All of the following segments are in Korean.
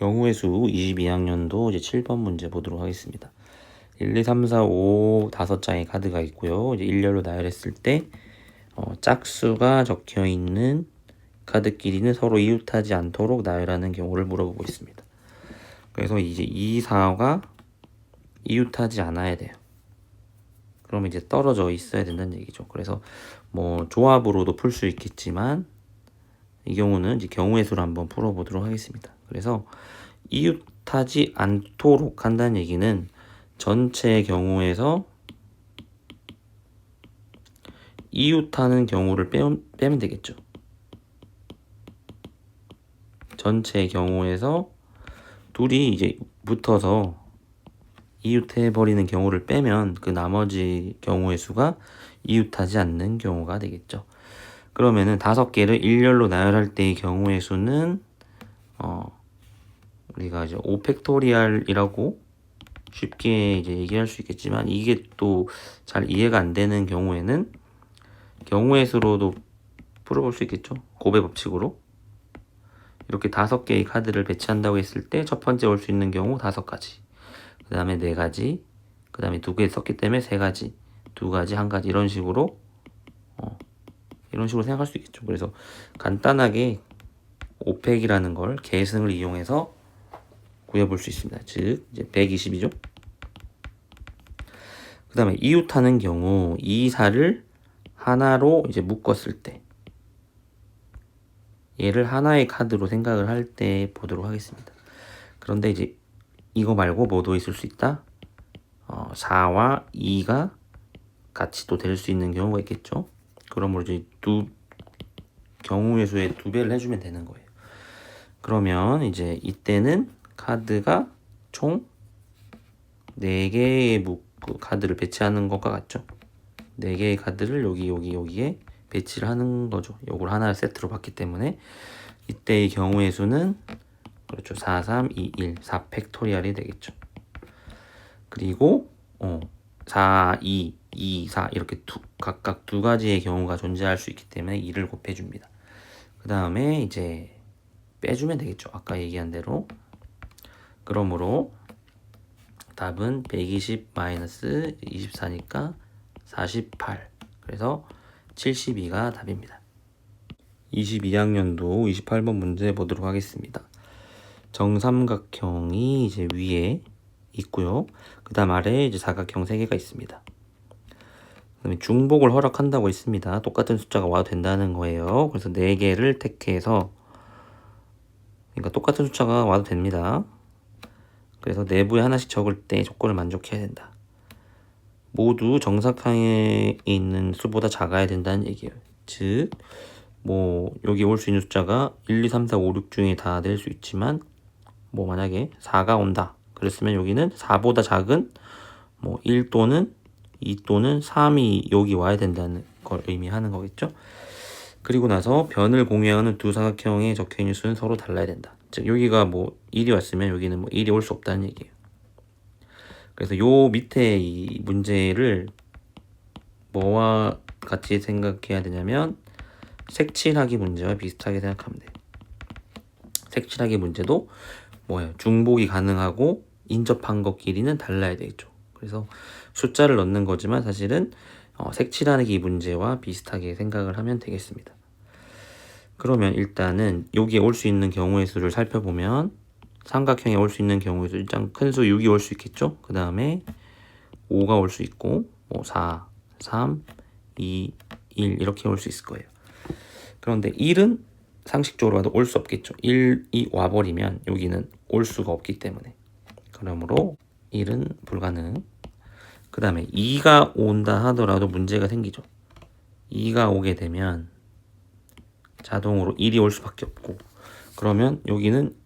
경우의 수 22학년도 이제 7번 문제 보도록 하겠습니다. 1, 2, 3, 4, 5 5장의 카드가 있고요. 이제 일렬로 나열했을 때 짝수가 적혀 있는 카드끼리는 서로 이웃하지 않도록 나열하는 경우를 물어보고 있습니다. 그래서 이제 2, 4가 이웃하지 않아야 돼요. 그러면 이제 떨어져 있어야 된다는 얘기죠. 그래서 뭐 조합으로도 풀 수 있겠지만 이 경우는 이제 경우의 수를 한번 풀어보도록 하겠습니다. 그래서 이웃하지 않도록 한다는 얘기는 전체 경우에서 이웃하는 경우를 빼면 되겠죠. 전체 경우에서 둘이 이제 붙어서 이웃해버리는 경우를 빼면 그 나머지 경우의 수가 이웃하지 않는 경우가 되겠죠. 그러면은 5개를 일렬로 나열할 때의 경우의 수는 우리가 이제 5팩토리얼이라고 쉽게 이제 얘기할 수 있겠지만, 이게 또 잘 이해가 안 되는 경우에는 경우의 수로도 풀어볼 수 있겠죠. 곱의 법칙으로 이렇게 5개의 카드를 배치한다고 했을 때 첫 번째 올 수 있는 경우 5가지, 그 다음에 4가지, 그 다음에 2개 썼기 때문에 3가지, 2가지, 1가지, 이런 식으로 생각할 수 있겠죠. 그래서 간단하게 5팩이라는 걸 계승을 이용해서 구해볼 수 있습니다. 즉 이제 120이죠. 그 다음에 이웃하는 경우 2, 4를 하나로 이제 묶었을 때, 얘를 하나의 카드로 생각을 할 때 보도록 하겠습니다. 그런데 이제 이거 말고 뭐도 있을 수 있다. 4와 2가 같이 또 될 수 있는 경우가 있겠죠. 그러므로 이제 경우의 수의 2배를 해주면 되는 거예요. 그러면 이제 이때는 카드가 총 4개의 카드를 배치하는 것과 같죠. 4개의 카드를 여기에 배치를 하는 거죠. 요걸 하나를 세트로 봤기 때문에 이때의 경우의 수는 그렇죠. 4, 3, 2, 1, 4팩토리얼이 되겠죠. 그리고 4, 2, 2, 4 이렇게 각각 2가지의 경우가 존재할 수 있기 때문에 2를 곱해줍니다. 그 다음에 이제 빼주면 되겠죠. 아까 얘기한 대로. 그러므로 답은 120-24니까 48. 그래서 72가 답입니다. 22학년도 28번 문제 보도록 하겠습니다. 정삼각형이 이제 위에 있고요. 그 다음 아래에 이제 사각형 3개가 있습니다. 그다음에 중복을 허락한다고 했습니다. 똑같은 숫자가 와도 된다는 거예요. 그래서 4개를 택해서, 그러니까 똑같은 숫자가 와도 됩니다. 그래서 내부에 하나씩 적을 때 조건을 만족해야 된다. 모두 정사각형에 있는 수보다 작아야 된다는 얘기예요. 즉, 뭐 여기 올 수 있는 숫자가 1, 2, 3, 4, 5, 6 중에 다 될 수 있지만, 뭐 만약에 4가 온다 그랬으면 여기는 4보다 작은 뭐 1 또는 2 또는 3이 여기 와야 된다는 걸 의미하는 거겠죠. 그리고 나서 변을 공유하는 두 사각형에 적혀있는 수는 서로 달라야 된다. 즉 여기가 뭐 1이 왔으면 여기는 뭐 1이 올 수 없다는 얘기예요. 그래서 요 밑에 이 문제를 뭐와 같이 생각해야 되냐면 색칠하기 문제와 비슷하게 생각하면 돼요. 색칠하기 문제도 뭐예요? 중복이 가능하고 인접한 것끼리는 달라야 되겠죠. 그래서 숫자를 넣는 거지만 사실은 색칠하기 문제와 비슷하게 생각을 하면 되겠습니다. 그러면 일단은 여기에 올 수 있는 경우의 수를 살펴보면 삼각형에 올 수 있는 경우의 수, 일단 큰 수 6이 올 수 있겠죠. 그 다음에 5가 올 수 있고 4, 3, 2, 1 이렇게 올 수 있을 거예요. 그런데 1은 상식적으로 봐도 올 수 없겠죠. 1이 와버리면 여기는 올 수가 없기 때문에, 그러므로 1은 불가능. 그 다음에 2가 온다 하더라도 문제가 생기죠. 2가 오게 되면 자동으로 1이 올 수밖에 없고, 그러면 여기는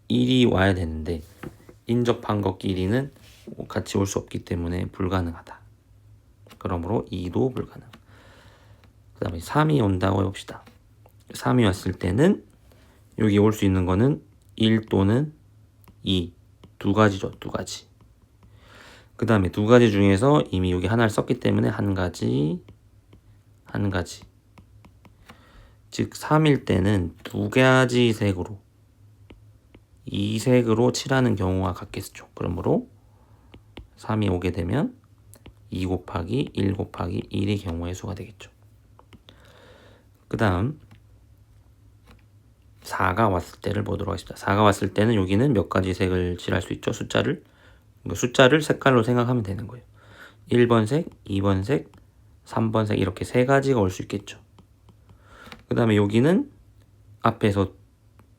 1이 와야 되는데 인접한 것끼리는 같이 올 수 없기 때문에 불가능하다. 그러므로 2도 불가능. 그 다음에 3이 온다고 해봅시다. 3이 왔을 때는 여기 올 수 있는 거는 1 또는 2, 2가지죠. 2가지. 그 다음에 2가지 중에서 이미 여기 하나를 썼기 때문에 1가지. 즉 3일 때는 2가지 색으로 2색으로 칠하는 경우가 같겠죠. 그러므로 3이 오게 되면 2 곱하기 1 곱하기 1이 경우의 수가 되겠죠. 그 다음 4가 왔을 때를 보도록 하겠습니다. 4가 왔을 때는 여기는 몇 가지 색을 칠할 수 있죠. 숫자를 색깔로 생각하면 되는 거예요. 1번 색, 2번 색, 3번 색 이렇게 세 가지가 올 수 있겠죠. 그 다음에 여기는 앞에서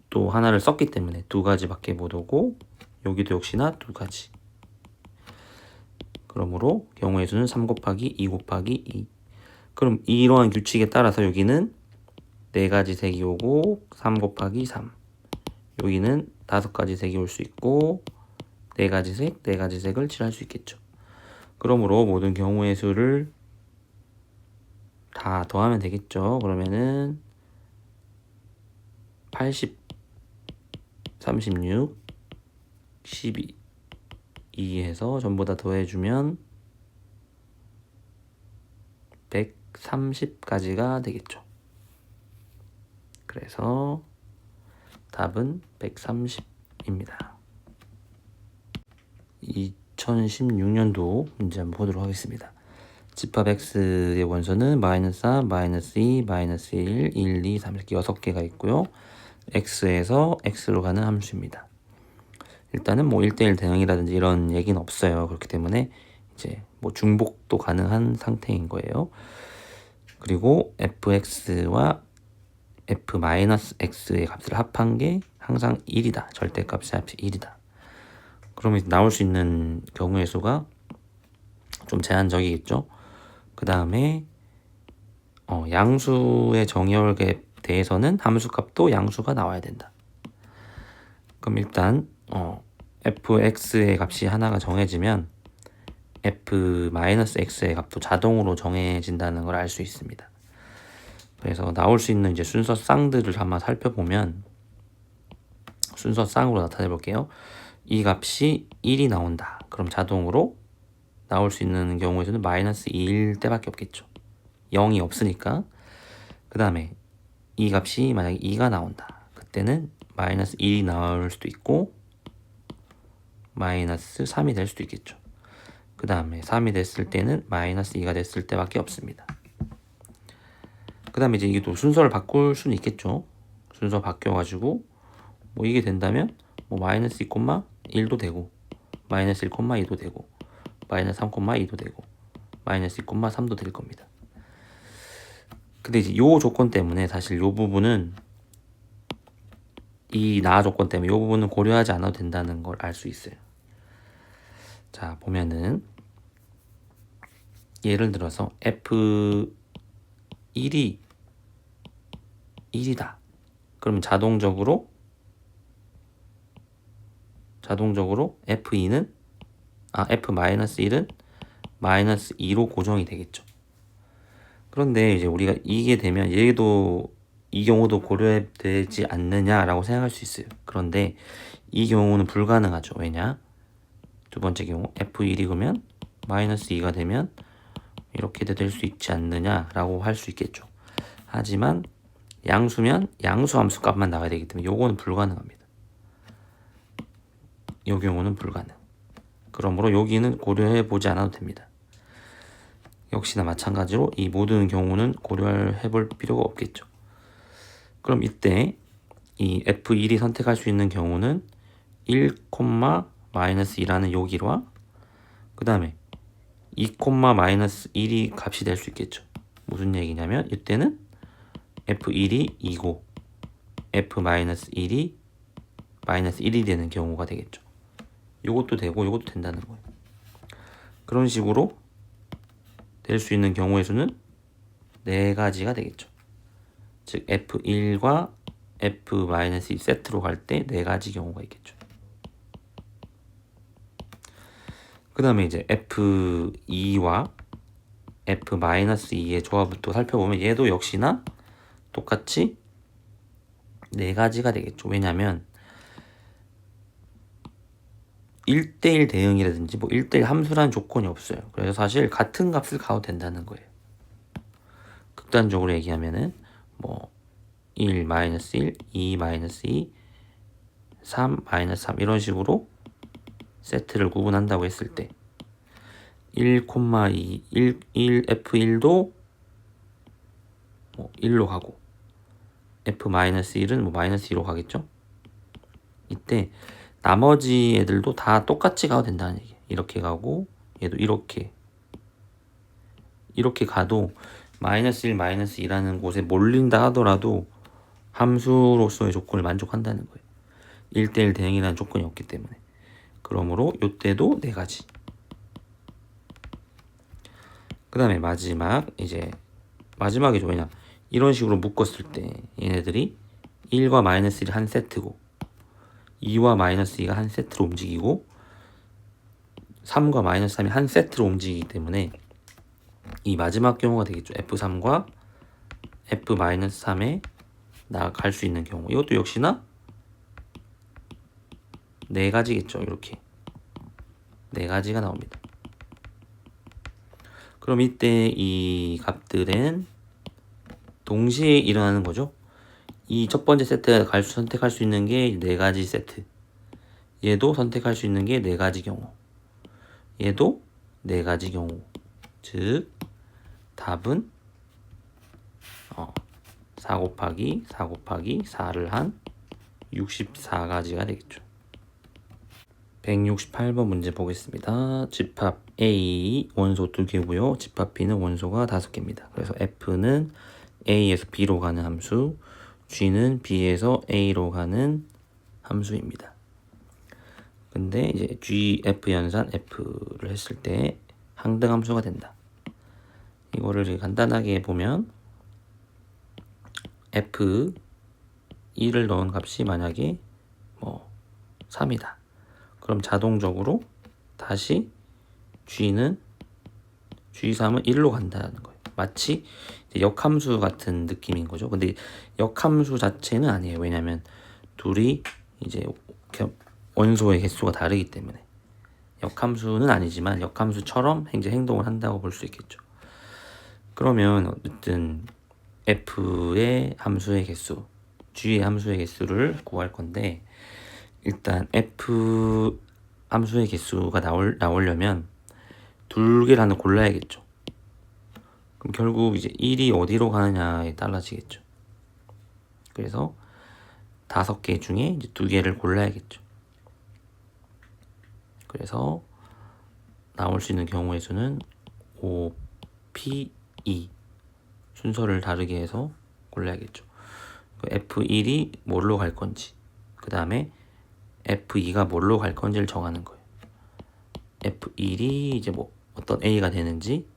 또 하나를 썼기 때문에 두 가지밖에 못 오고 여기도 역시나 두 가지. 그러므로 경우의 수는 3 곱하기 2 곱하기 2. 그럼 이러한 규칙에 따라서 여기는 네 가지 색이 오고 3 곱하기 3. 여기는 5가지 색이 올 수 있고 네 가지 색을 칠할 수 있겠죠. 그러므로 모든 경우의 수를 다 더하면 되겠죠. 그러면은 80, 36, 12, 2해서 전부 다 더해주면 130까지가 되겠죠. 그래서 답은 130입니다. 2016년도 문제 한번 보도록 하겠습니다. 집합 x의 원소는 -4, -2, -1, 1, 2, 3 이렇게 6개가 있고요. x에서 x로 가는 함수입니다. 일단은 뭐 1대1 대응이라든지 이런 얘기는 없어요. 그렇기 때문에 이제 뭐 중복도 가능한 상태인 거예요. 그리고 fx와 f-x의 값을 합한 게 항상 1이다. 절대값의 합이 1이다. 그러면 나올 수 있는 경우의 수가 좀 제한적이겠죠. 그 다음에 양수의 정의역에 대해서는 함수값도 양수가 나와야 된다. 그럼 일단 fx의 값이 하나가 정해지면 f-x의 값도 자동으로 정해진다는 걸 알 수 있습니다. 그래서 나올 수 있는 이제 순서 쌍들을 한번 살펴보면 순서 쌍으로 나타내 볼게요. 이 값이 1이 나온다. 그럼 자동으로 나올 수 있는 경우에서는 -2일 때밖에 없겠죠. 0이 없으니까. 그 다음에 이 값이 만약에 2가 나온다. 그때는 -1이 나올 수도 있고 -3이 될 수도 있겠죠. 그 다음에 3이 됐을 때는 -2가 됐을 때밖에 없습니다. 그 다음에 이제 이게 또 순서를 바꿀 수는 있겠죠. 순서 바뀌어가지고 뭐 이게 된다면 뭐 -2,1도 되고 -1,2도 되고 -3,2도 되고 -2,3도 될 겁니다. 근데 이제 요 조건 때문에 사실 요 부분은 이 나 조건 때문에 요 부분은 고려하지 않아도 된다는 걸 알 수 있어요. 자, 보면은 예를 들어서 f1이 1이다. 그러면 자동적으로 f2는 f-1은 -2로 고정이 되겠죠. 그런데 이제 우리가 이게 되면 얘도 이 경우도 고려되지 않느냐라고 생각할 수 있어요. 그런데 이 경우는 불가능하죠. 왜냐? 두 번째 경우 f1이 그러면 -2가 되면 이렇게 될 수 있지 않느냐라고 할 수 있겠죠. 하지만 양수면 양수 함수 값만 나와야 되기 때문에 요거는 불가능합니다. 요 경우는 불가능. 그러므로 여기는 고려해 보지 않아도 됩니다. 역시나 마찬가지로 이 모든 경우는 고려해 볼 필요가 없겠죠. 그럼 이때 이 F1이 선택할 수 있는 경우는 1,-2라는 요 길과 그 다음에 2,-1이 값이 될 수 있겠죠. 무슨 얘기냐면 이때는 F1이 2고 F-1이 -1이 되는 경우가 되겠죠. 요것도 되고 요것도 된다는 거예요. 그런 식으로 될 수 있는 경우의 수는 4가지가 되겠죠. 즉 F1과 F-2 세트로 갈 때 4가지 경우가 있겠죠. 그 다음에 이제 F2와 F-2의 조합을 또 살펴보면 얘도 역시나 똑같이 4가지가 되겠죠. 왜냐면 1대1 대응이라든지 뭐 1대1 함수라는 조건이 없어요. 그래서 사실 같은 값을 가도 된다는 거예요. 극단적으로 얘기하면은 뭐 1-1, 2-2, 3, 마이너스 3 이런 식으로 세트를 구분한다고 했을 때 1,2, 1, F1도 뭐 1로 가고 F-1은 뭐 마이너스 2로 가겠죠? 이때 나머지 애들도 다 똑같이 가도 된다는 얘기예요. 이렇게 가고 얘도 이렇게 가도 마이너스 1, 마이너스 2라는 곳에 몰린다 하더라도 함수로서의 조건을 만족한다는 거예요. 1대1 대응이라는 조건이 없기 때문에. 그러므로 이때도 네 가지. 그 다음에 마지막이죠. 왜냐 이런 식으로 묶었을 때 얘네들이 1과 마이너스 1이 한 세트고 2와 마이너스 2가 한 세트로 움직이고 3과 마이너스 3이 한 세트로 움직이기 때문에 이 마지막 경우가 되겠죠. F3과 F-3에 나갈 수 있는 경우. 이것도 역시나 네 가지겠죠. 이렇게 네 가지가 나옵니다. 그럼 이때 이 값들은 동시에 일어나는 거죠. 이 첫 번째 세트가 선택할 수 있는 게 네 가지 세트. 얘도 선택할 수 있는 게 네 가지 경우. 얘도 네 가지 경우. 즉 답은 4 곱하기 4 곱하기 4를 한 64가지가 되겠죠. 168번 문제 보겠습니다. 집합 A 원소 2개고요. 집합 B는 원소가 5개입니다. 그래서 F는 A에서 B로 가는 함수, G는 B에서 A로 가는 함수입니다. 근데 이제 G, F 연산 F를 했을 때 항등함수가 된다. 이거를 간단하게 보면 F 2를 넣은 값이 만약에 3이다. 그럼 자동적으로 다시 G3은 1로 간다는 거예요. 마치 역함수 같은 느낌인 거죠. 근데 역함수 자체는 아니에요. 왜냐면 둘이 이제 원소의 개수가 다르기 때문에 역함수는 아니지만 역함수처럼 이제 행동을 한다고 볼 수 있겠죠. 그러면 어쨌든 F의 함수의 개수, G의 함수의 개수를 구할 건데 일단 F 함수의 개수가 나오려면 두 개를 골라야겠죠. 그럼 결국 이제 1이 어디로 가느냐에 달라지겠죠. 그래서 5개 중에 이제 2개를 골라야겠죠. 그래서 나올 수 있는 경우의 수는 5, P, 2 순서를 다르게 해서 골라야겠죠. F1이 뭘로 갈 건지, 그 다음에 F2가 뭘로 갈 건지를 정하는 거예요. F1이 이제 어떤 A가 되는지,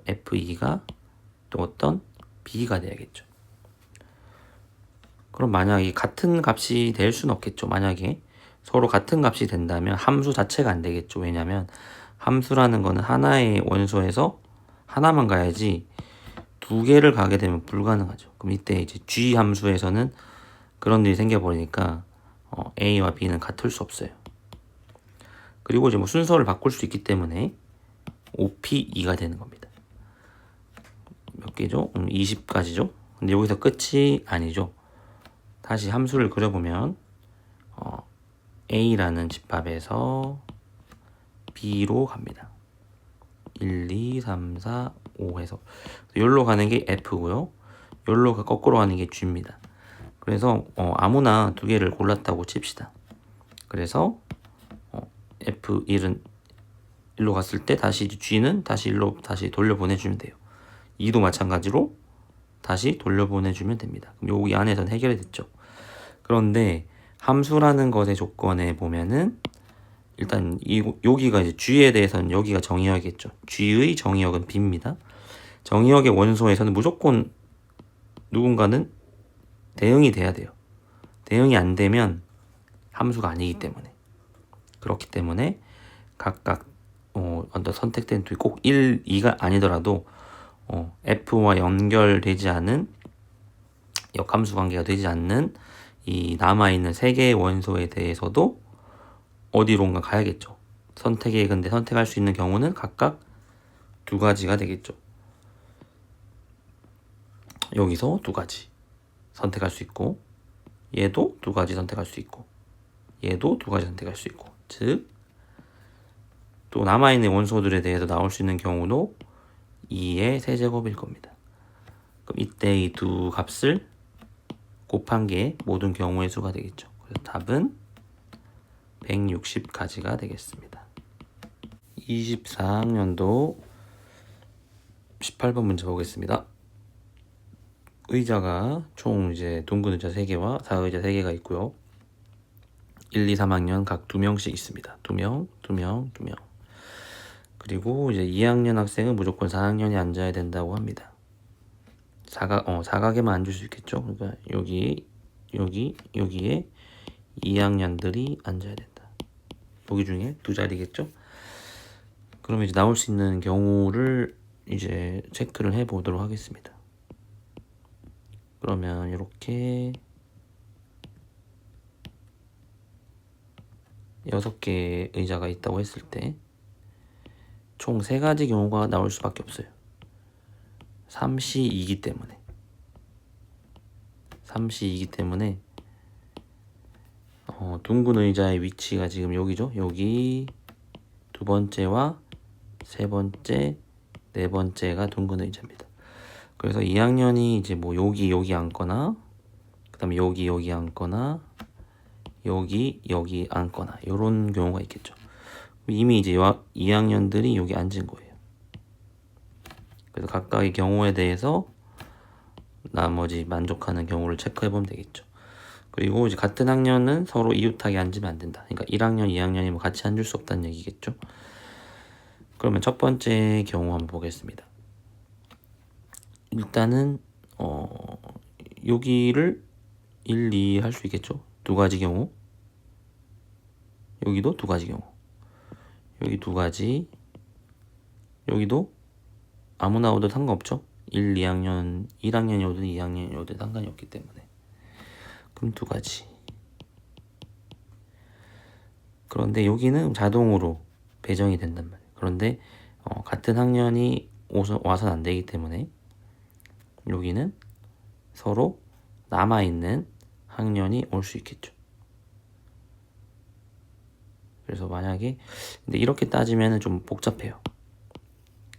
F2가 또 어떤 B가 돼야겠죠. 그럼 만약에 같은 값이 될 수는 없겠죠. 만약에 서로 같은 값이 된다면 함수 자체가 안 되겠죠. 왜냐면 함수라는 거는 하나의 원소에서 하나만 가야지 2개를 가게 되면 불가능하죠. 그럼 이때 이제 G 함수에서는 그런 일이 생겨버리니까 A와 B는 같을 수 없어요. 그리고 이제 순서를 바꿀 수 있기 때문에 5P2가 되는 겁니다. 몇 개죠? 20가지죠? 근데 여기서 끝이 아니죠. 다시 함수를 그려보면 A라는 집합에서 B로 갑니다. 1, 2, 3, 4, 5 해서 여기로 가는 게 F고요. 여기로 거꾸로 가는 게 G입니다. 그래서 아무나 2개를 골랐다고 칩시다. 그래서 F1은 1로 갔을 때 다시 G는 다시 1로 다시 돌려보내주면 돼요. 2도 마찬가지로 다시 돌려보내주면 됩니다. 그럼 여기 안에서는 해결이 됐죠. 그런데 함수라는 것의 조건에 보면은 일단 여기가 이제 G에 대해서는 여기가 정의역이겠죠. G의 정의역은 B입니다. 정의역의 원소에서는 무조건 누군가는 대응이 돼야 돼요. 대응이 안 되면 함수가 아니기 때문에. 그렇기 때문에 각각 어떤 선택된 둘이 꼭 1, 2가 아니더라도 F와 연결되지 않은 역함수 관계가 되지 않는 이 남아있는 3개의 원소에 대해서도 어디론가 가야겠죠. 근데 선택할 수 있는 경우는 각각 2가지가 되겠죠. 여기서 2가지 선택할 수 있고 얘도 2가지 선택할 수 있고 얘도 두 가지 선택할 수 있고, 즉 또 남아있는 원소들에 대해서 나올 수 있는 경우도 2의 세제곱일 겁니다. 그럼 이때 이 두 값을 곱한 게 모든 경우의 수가 되겠죠. 그래서 답은 160가지가 되겠습니다. 24학년도 18번 문제 보겠습니다. 의자가 총 이제 둥근 의자 3개와 사의자 3개가 있고요. 1, 2, 3학년 각 2명씩 있습니다. 2명, 2명, 2명. 그리고 이제 2학년 학생은 무조건 4학년이 앉아야 된다고 합니다. 사각에만 앉을 수 있겠죠. 그러니까 여기에 2학년들이 앉아야 된다. 보기 중에 두 자리겠죠. 그러면 이제 나올 수 있는 경우를 이제 체크를 해 보도록 하겠습니다. 그러면 이렇게 6개의 의자가 있다고 했을 때 총 3가지 경우가 나올 수밖에 없어요. 3시 2기 때문에 둥근 의자의 위치가 지금 여기죠. 여기 두 번째와 세 번째, 네 번째가 둥근 의자입니다. 그래서 2학년이 이제 뭐 여기 앉거나, 그 다음에 여기 앉거나, 여기 앉거나, 이런 경우가 있겠죠. 이미 이제 2학년들이 여기 앉은 거예요. 그래서 각각의 경우에 대해서 나머지 만족하는 경우를 체크해 보면 되겠죠. 그리고 이제 같은 학년은 서로 이웃하게 앉으면 안 된다. 그러니까 1학년, 2학년이 뭐 같이 앉을 수 없다는 얘기겠죠. 그러면 첫 번째 경우 한번 보겠습니다. 일단은 여기를 1, 2 할 수 있겠죠. 두 가지 경우. 여기도 두 가지 경우. 여기 두 가지. 여기도 아무나 오도 상관없죠. 1, 2학년, 1학년이 오든 2학년이 오든 상관이 없기 때문에. 그럼 두 가지. 그런데 여기는 자동으로 배정이 된단 말이에요. 그런데 같은 학년이 와서는 안 되기 때문에 여기는 서로 남아있는 학년이 올 수 있겠죠. 그래서 만약에 근데 이렇게 따지면 좀 복잡해요.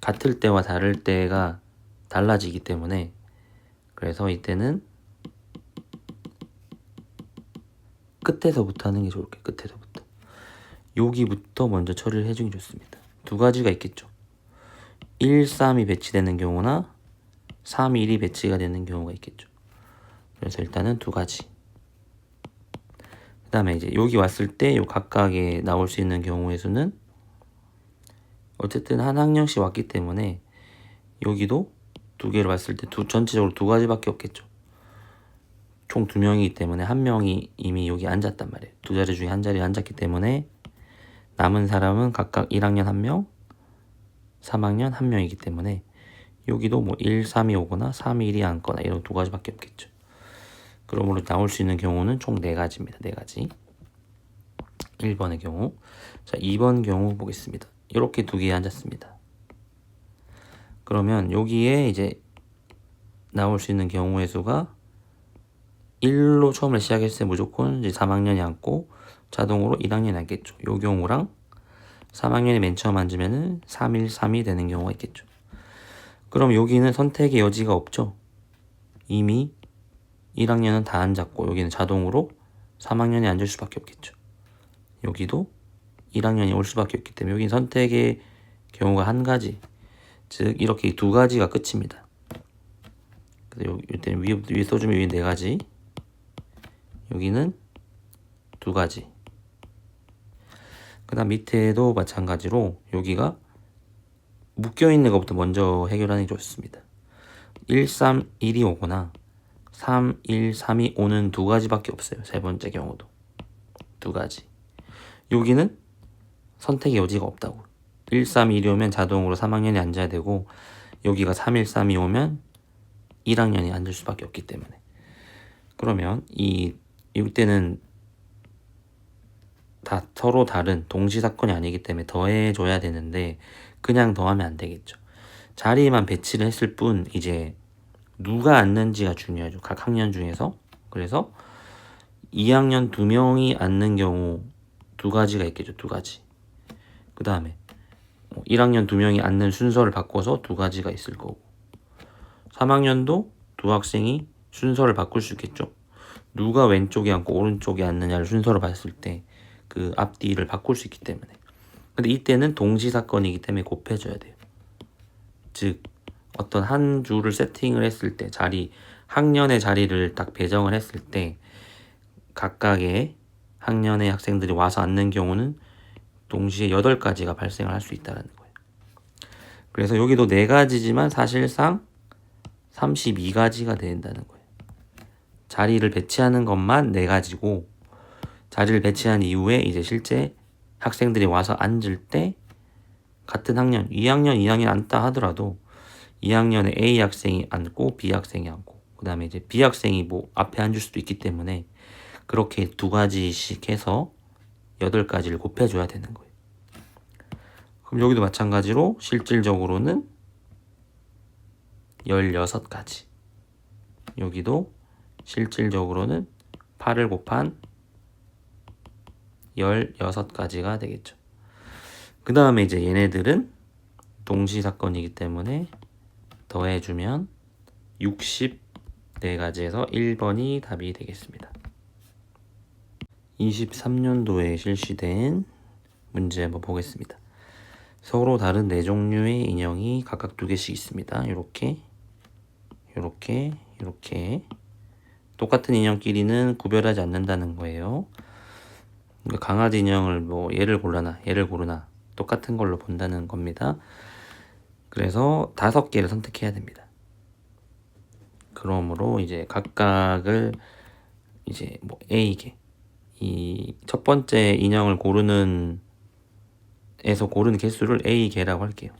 같을 때와 다를 때가 달라지기 때문에 그래서 이때는 끝에서부터 하는 게 좋을 거예요. 끝에서부터. 여기부터 먼저 처리를 해주기 좋습니다. 두 가지가 있겠죠. 1, 3이 배치되는 경우나 3, 1이 배치가 되는 경우가 있겠죠. 그래서 일단은 두 가지. 그 다음에 이제 여기 왔을 때 요 각각에 나올 수 있는 경우의 수는 어쨌든 한 학년씩 왔기 때문에 여기도 두 개를 봤을 때 전체적으로 두 가지밖에 없겠죠. 총 2명이기 때문에 한 명이 이미 여기 앉았단 말이에요. 두 자리 중에 한 자리에 앉았기 때문에 남은 사람은 각각 1학년 1명, 3학년 1명이기 때문에 여기도 뭐 1, 3이 오거나 3, 1이 앉거나 이런 두 가지밖에 없겠죠. 그러므로 나올 수 있는 경우는 총 4가지입니다. 4가지. 1번의 경우. 자, 2번 경우 보겠습니다. 이렇게 두 개에 앉았습니다. 그러면 여기에 이제 나올 수 있는 경우의 수가 1로 처음에 시작했을 때 무조건 이제 3학년이 앉고 자동으로 1학년이 앉겠죠. 요 경우랑 3학년이 맨 처음 앉으면은 3, 1, 3이 되는 경우가 있겠죠. 그럼 여기는 선택의 여지가 없죠. 이미 1학년은 다 앉았고 여기는 자동으로 3학년이 앉을 수밖에 없겠죠. 여기도 1학년이 올 수밖에 없기 때문에 여기는 선택의 경우가 한 가지. 즉 이렇게 두 가지가 끝입니다. 그래서 이때는 위에 써주면 위에 4가지. 여기는 두 가지. 그 다음 밑에도 마찬가지로 여기가 묶여있는 것부터 먼저 해결하는 게 좋습니다. 1, 3, 1이 오거나 3, 1, 3이 오는 두 가지밖에 없어요. 세 번째 경우도 두 가지. 여기는 선택의 여지가 없다고. 1, 3, 1이 오면 자동으로 3학년이 앉아야 되고 여기가 3, 1, 3이 오면 1학년이 앉을 수밖에 없기 때문에 그러면 이때는 다 서로 다른 동시사건이 아니기 때문에 더해줘야 되는데 그냥 더하면 안 되겠죠. 자리만 배치를 했을 뿐 이제 누가 앉는지가 중요하죠. 각 학년 중에서. 그래서 2학년 2명이 앉는 경우 2가지가 있겠죠. 2가지. 그 다음에 1학년 2명이 앉는 순서를 바꿔서 2가지가 있을 거고 3학년도 2학생이 순서를 바꿀 수 있겠죠. 누가 왼쪽에 앉고 오른쪽에 앉느냐를 순서로 봤을 때 그 앞뒤를 바꿀 수 있기 때문에. 근데 이때는 동시 사건이기 때문에 곱해줘야 돼요. 즉 어떤 한 줄을 세팅을 했을 때 학년의 자리를 딱 배정을 했을 때 각각의 학년의 학생들이 와서 앉는 경우는 동시에 8가지가 발생을 할 수 있다는 거예요. 그래서 여기도 4가지지만 사실상 32가지가 된다는 거예요. 자리를 배치하는 것만 4가지고 자리를 배치한 이후에 이제 실제 학생들이 와서 앉을 때 같은 학년, 2학년 앉다 하더라도 2학년에 A 학생이 앉고 B 학생이 앉고 그 다음에 이제 B 학생이 뭐 앞에 앉을 수도 있기 때문에 그렇게 2가지씩 해서 8가지를 곱해줘야 되는 거예요. 그럼 여기도 마찬가지로 실질적으로는 16가지. 여기도 실질적으로는 8을 곱한 16가지가 되겠죠. 그 다음에 이제 얘네들은 동시사건이기 때문에 더해주면 64가지에서 1번이 답이 되겠습니다. 23년도에 실시된 문제 한번 보겠습니다. 서로 다른 4종류의 인형이 각각 2개씩 있습니다. 이렇게 똑같은 인형끼리는 구별하지 않는다는 거예요. 강아지 인형을 뭐 얘를 고르나 똑같은 걸로 본다는 겁니다. 그래서 5개를 선택해야 됩니다. 그러므로 이제 각각을 이제 뭐 A개 이 첫 번째 인형을 고르는 개수를 A개라고 할게요.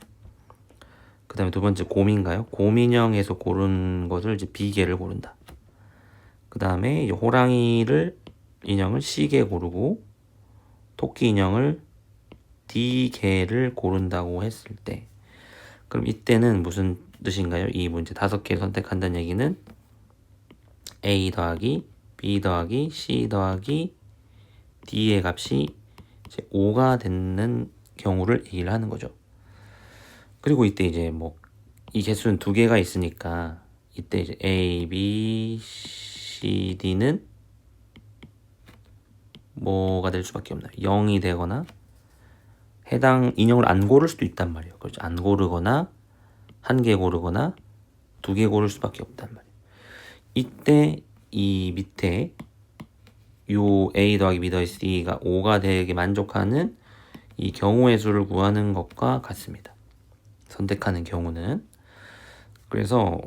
그 다음에 두 번째 곰인가요? 곰인형에서 고른 것을 이제 B개를 고른다. 그 다음에 호랑이 인형을 C개 고르고 토끼 인형을 D개를 고른다고 했을 때 그럼 이때는 무슨 뜻인가요? 이 문제 5개를 선택한다는 얘기는 A 더하기 B 더하기 C 더하기 D의 값이 이제 5가 되는 경우를 얘기를 하는 거죠. 그리고 이때 이제 뭐 이 개수는 2개가 있으니까 이때 이제 A, B, C, D는 뭐가 될 수밖에 없나요? 0이 되거나 해당 인형을 안 고를 수도 있단 말이에요. 그렇죠? 안 고르거나 1개 고르거나 2개 고를 수밖에 없단 말이에요. 이때 이 밑에 요 A 더하기 B 더하기 C가 5가 되게 만족하는 이 경우의 수를 구하는 것과 같습니다. 선택하는 경우는. 그래서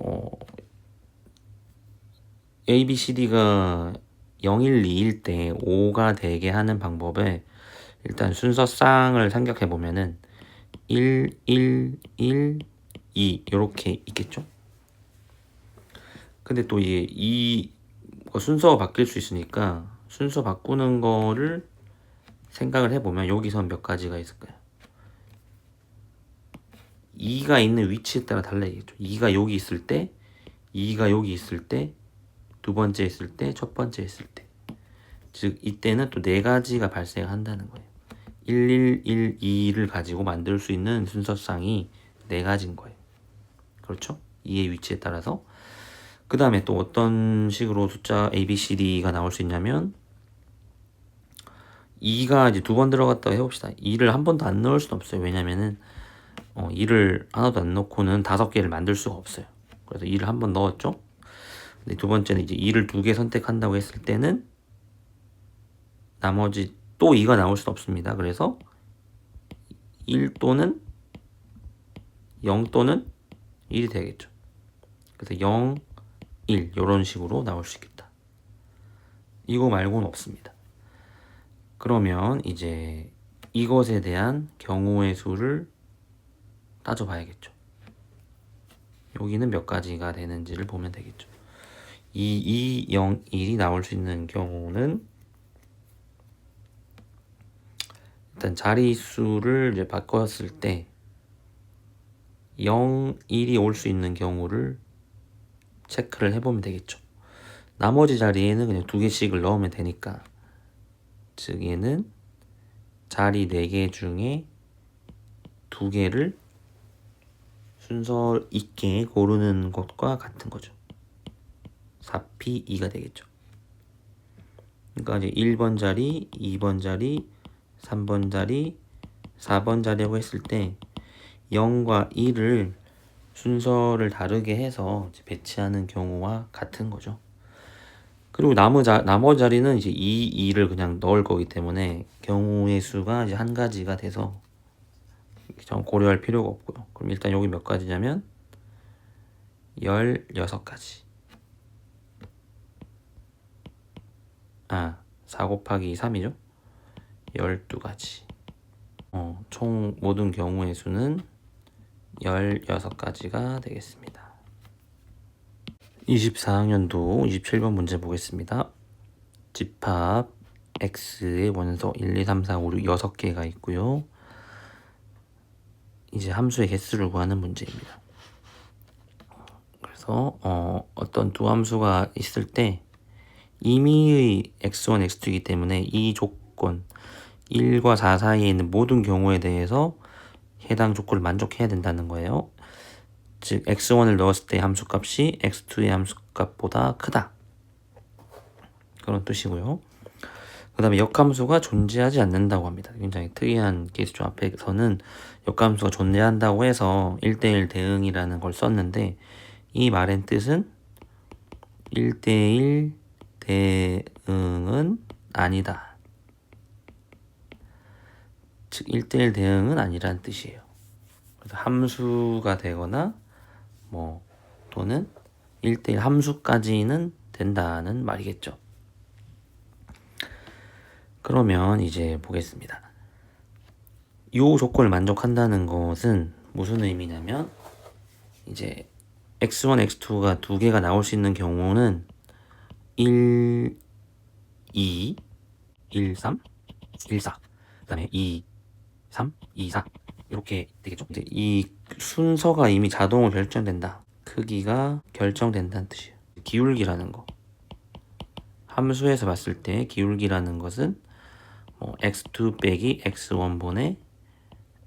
A, B, C, D가 0, 1, 2일 때 5가 되게 하는 방법을 일단 순서쌍을 생각해 보면은 1, 1, 1, 2 이렇게 있겠죠? 근데 또 이 순서가 바뀔 수 있으니까 순서 바꾸는 거를 생각을 해보면 여기선 몇 가지가 있을까요? 2가 있는 위치에 따라 달라지겠죠. 2가 여기 있을 때, 2가 여기 있을 때, 두 번째 있을 때, 첫 번째 있을 때. 즉 이때는 또 4가지가 발생한다는 거예요. 1, 1, 1, 2를 가지고 만들 수 있는 순서쌍이 4가지인 거예요. 그렇죠? 2의 위치에 따라서. 그 다음에 또 어떤 식으로 숫자 A, B, C, D가 나올 수 있냐면 2가 이제 2번 들어갔다고 해봅시다. 2를 한 번도 안 넣을 수는 없어요. 왜냐면은 2를 하나도 안 넣고는 5개를 만들 수가 없어요. 그래서 2를 한 번 넣었죠. 근데 두 번째는 이제 2를 2개 선택한다고 했을 때는 나머지 또 2가 나올 수는 없습니다. 그래서 1 또는 0 또는 1이 되겠죠. 그래서 0, 1 이런 식으로 나올 수 있겠다. 이거 말고는 없습니다. 그러면 이제 이것에 대한 경우의 수를 따져봐야겠죠. 여기는 몇 가지가 되는지를 보면 되겠죠. 2, 2, 0, 1이 나올 수 있는 경우는 일단 자릿수를 이제 바꿨을 때 0, 1이 올 수 있는 경우를 체크를 해보면 되겠죠. 나머지 자리에는 그냥 2개씩을 넣으면 되니까, 즉 얘는 자리 4개 중에 2개를 순서 있게 고르는 것과 같은 거죠. 4P2가 되겠죠. 그러니까 이제 1번 자리, 2번 자리, 3번 자리, 4번 자리라고 했을 때 0과 1을 순서를 다르게 해서 배치하는 경우와 같은 거죠. 그리고 나머지 자리는 이제 2, 2를 그냥 넣을 거기 때문에 경우의 수가 이제 한 가지가 돼서 고려할 필요가 없고요. 그럼 일단 여기 몇 가지냐면 16가지. 4 곱하기 3이죠. 12가지. 총 모든 경우의 수는 16가지가 되겠습니다. 24학년도 27번 문제 보겠습니다. 집합 x의 원소 1, 2, 3, 4, 5, 6 6개가 있고요. 이제 함수의 개수를 구하는 문제입니다. 그래서 어떤 두 함수가 있을 때 임의의 x1, x2이기 때문에 이 조건 1과 4 사이에 있는 모든 경우에 대해서 해당 조건을 만족해야 된다는 거예요. 즉 x1을 넣었을 때 함수값이 x2의 함수값보다 크다. 그런 뜻이고요. 그 다음에 역함수가 존재하지 않는다고 합니다. 굉장히 특이한 케이스죠. 앞에서는 역함수가 존재한다고 해서 1대1 대응이라는 걸 썼는데 이 말의 뜻은 1대1 대응은 아니다. 즉 1대1 대응은 아니라는 뜻이에요. 그래서 함수가 되거나 또는 1대1 함수까지는 된다는 말이겠죠. 그러면 이제 보겠습니다. 이 조건을 만족한다는 것은 무슨 의미냐면 이제 x1, x2가 2개가 나올 수 있는 경우는 1, 2, 1, 3, 1, 4, 그 다음에 2, 3, 2, 4 이렇게 되겠죠. 이제 이 순서가 이미 자동으로 결정된다. 크기가 결정된다는 뜻이에요. 기울기라는 거. 함수에서 봤을 때 기울기라는 것은 x2 빼기 x1분의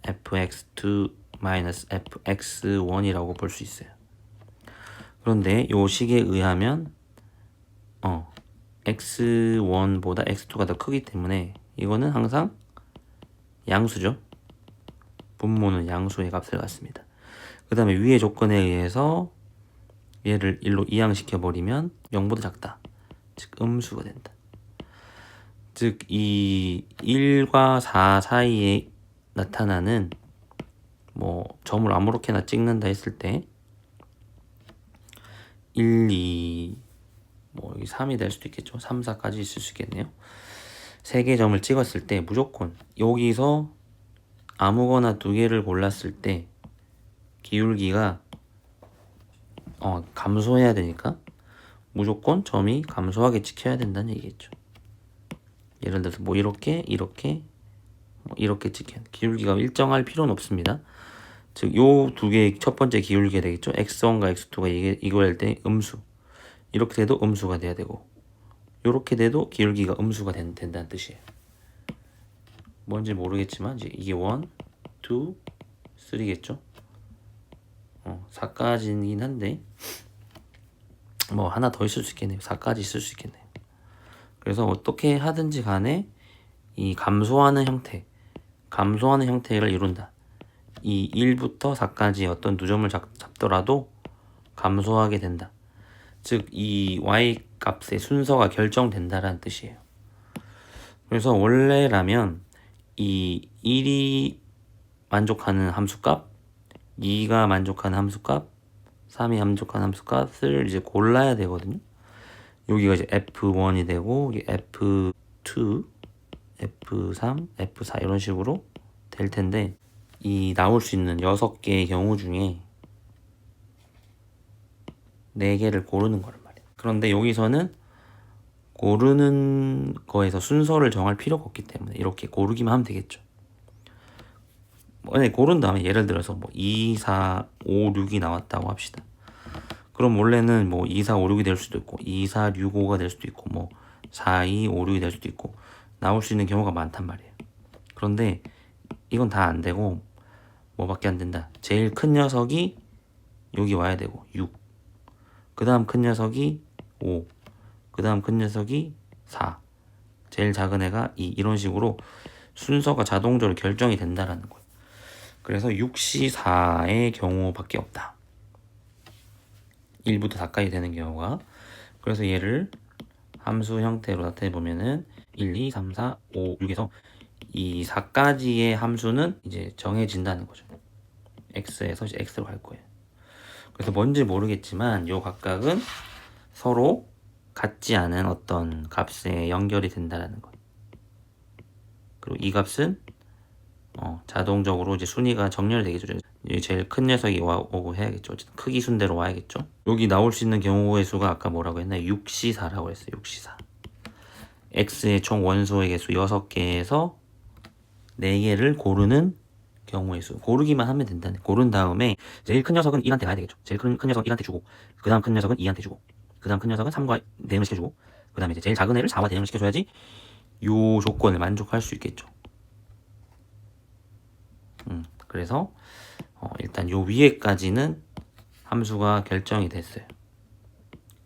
fx2 마이너스 fx1이라고 볼 수 있어요. 그런데 요 식에 의하면 x1보다 x2가 더 크기 때문에 이거는 항상 양수죠. 분모는 양수의 값을 갖습니다. 그 다음에 위의 조건에 의해서 얘를 1로 이항시켜버리면 0보다 작다. 즉 음수가 된다. 즉 이 1과 4 사이에 나타나는 점을 아무렇게나 찍는다 했을 때 1, 2, 여기 3이 될 수도 있겠죠. 3, 4까지 있을 수 있겠네요. 3개 점을 찍었을 때 무조건 여기서 아무거나 2개를 골랐을 때 기울기가 감소해야 되니까 무조건 점이 감소하게 찍혀야 된다는 얘기겠죠. 예를 들어서 이렇게 이렇게 찍혀. 기울기가 일정할 필요는 없습니다. 즉 요 2개의 첫 번째 기울기가 되겠죠. x1과 x2가 이거 할 때 음수. 이렇게 돼도 음수가 돼야 되고 이렇게 돼도 기울기가 음수가 된다는 뜻이에요. 뭔지 모르겠지만 이제 이게 1, 2, 3겠죠. 4까지긴 한데 하나 더 있을 수 있겠네요. 4까지 있을 수 있겠네요. 그래서 어떻게 하든지 간에 이 감소하는 형태를 이룬다. 이 1부터 4까지 어떤 누점을 잡더라도 감소하게 된다. 즉 이 y 값의 순서가 결정된다라는 뜻이에요. 그래서 원래라면 이 1이 만족하는 함수값, 2가 만족하는 함수값, 3이 만족하는 함수값을 이제 골라야 되거든요. 여기가 이제 F1이 되고 F2, F3, F4 이런 식으로 될 텐데 이 나올 수 있는 6개의 경우 중에 4개를 고르는 거란 말이에요. 그런데 여기서는 고르는 거에서 순서를 정할 필요가 없기 때문에 이렇게 고르기만 하면 되겠죠. 만약에 고른 다음에 예를 들어서 2, 4, 5, 6이 나왔다고 합시다. 그럼 원래는 뭐 2, 4, 5, 6이 될 수도 있고 2, 4, 6, 5가 될 수도 있고 뭐 4, 2, 5, 6이 될 수도 있고 나올 수 있는 경우가 많단 말이에요. 그런데 이건 다 안 되고 뭐밖에 안 된다. 제일 큰 녀석이 여기 와야 되고 6. 그 다음 큰 녀석이 5. 그 다음 큰 녀석이 4. 제일 작은 애가 2. 이런 식으로 순서가 자동적으로 결정이 된다라는 거예요. 그래서 6시 4의 경우밖에 없다. 1부터 4까지 되는 경우가. 그래서 얘를 함수 형태로 나타내 보면은 1, 2, 3, 4, 5, 6에서 이 4까지의 함수는 이제 정해진다는 거죠. x에서 이제 x로 갈 거예요. 그래서 뭔지 모르겠지만 요 각각은 서로 같지 않은 어떤 값에 연결이 된다는 거예요. 그리고 이 값은 자동적으로 이제 순위가 정렬되겠죠. 제일 큰 녀석이 오고 해야겠죠. 어쨌든 크기 순대로 와야겠죠. 여기 나올 수 있는 경우의 수가 아까 뭐라고 했나요? 6시4라고 했어요. 6시4. x의 총 원소의 개수 6개에서 4개를 고르는 경우의 수. 고르기만 하면 된다네. 고른 다음에 제일 큰 녀석은 1한테 가야 되겠죠. 제일 큰 녀석은 1한테 주고 그 다음 큰 녀석은 2한테 주고 그 다음 큰 녀석은 3과 대응을 시켜주고 그 다음에 이제 제일 작은 애를 4와 대응을 시켜줘야지 요 조건을 만족할 수 있겠죠. 그래서 일단 요 위에까지는 함수가 결정이 됐어요.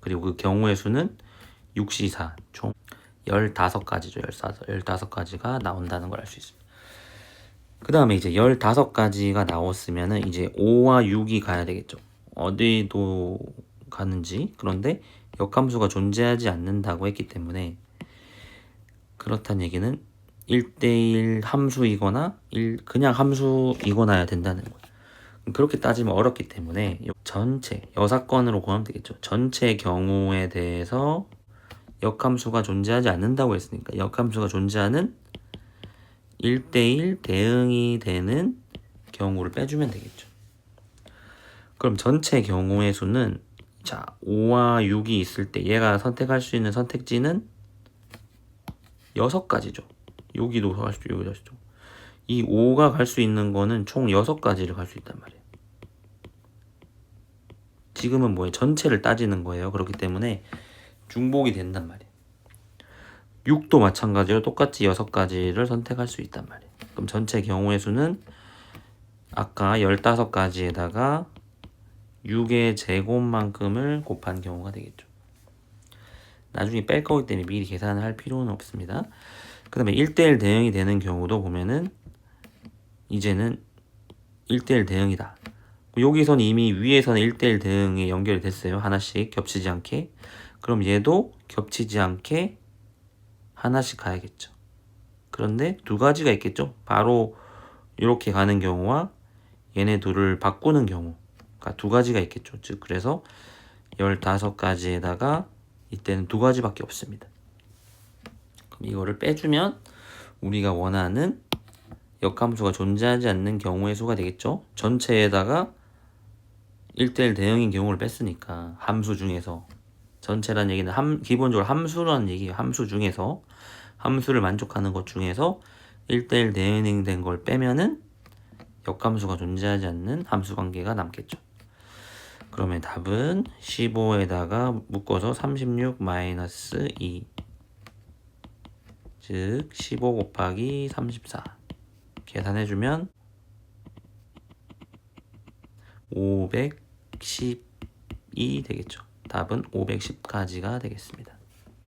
그리고 그 경우의 수는 6시4 총 15가지죠. 15가지가 나온다는 걸 알 수 있습니다. 그 다음에 이제 15가지가 나왔으면은 이제 5와 6이 가야 되겠죠. 어디도 가는지. 그런데 역함수가 존재하지 않는다고 했기 때문에 그렇다는 얘기는 1대1 함수이거나 그냥 함수이거나야 된다는 거예요. 그렇게 따지면 어렵기 때문에 전체 여사건으로 구하면 되겠죠. 전체 경우에 대해서 역함수가 존재하지 않는다고 했으니까 역함수가 존재하는 1대1 대응이 되는 경우를 빼주면 되겠죠. 그럼 전체 경우의 수는 자 5와 6이 있을 때 얘가 선택할 수 있는 선택지는 6가지죠. 여기도 할 수 있고 여기도 할 수 있고 이 5가 갈 수 있는 거는 총 6가지를 갈 수 있단 말이에요. 지금은 뭐예요? 전체를 따지는 거예요. 그렇기 때문에 중복이 된단 말이에요. 6도 마찬가지로 똑같이 6가지를 선택할 수 있단 말이에요. 그럼 전체 경우의 수는 아까 15가지에다가 6의 제곱만큼을 곱한 경우가 되겠죠. 나중에 뺄 거기 때문에 미리 계산을 할 필요는 없습니다. 그 다음에 1대1 대응이 되는 경우도 보면은 이제는 1대1 대응이다. 여기서는 이미 위에서는 1대1 대응이 연결이 됐어요. 하나씩 겹치지 않게. 그럼 얘도 겹치지 않게 하나씩 가야겠죠. 그런데 2가지가 있겠죠. 바로 이렇게 가는 경우와 얘네 둘을 바꾸는 경우가 2가지가 있겠죠. 즉 그래서 15가지에다가 이때는 2가지밖에 없습니다. 그럼 이거를 빼주면 우리가 원하는 역함수가 존재하지 않는 경우의 수가 되겠죠. 전체에다가 1대1 대응인 경우를 뺐으니까 함수 중에서 전체란 얘기는 기본적으로 함수라는 얘기예요. 함수 중에서 함수를 만족하는 것 중에서 1대1 대응된 걸 빼면은 역함수가 존재하지 않는 함수 관계가 남겠죠. 그러면 답은 15에다가 묶어서 36-2 즉 15 곱하기 34 계산해주면 510이 되겠죠. 답은 510가지가 되겠습니다.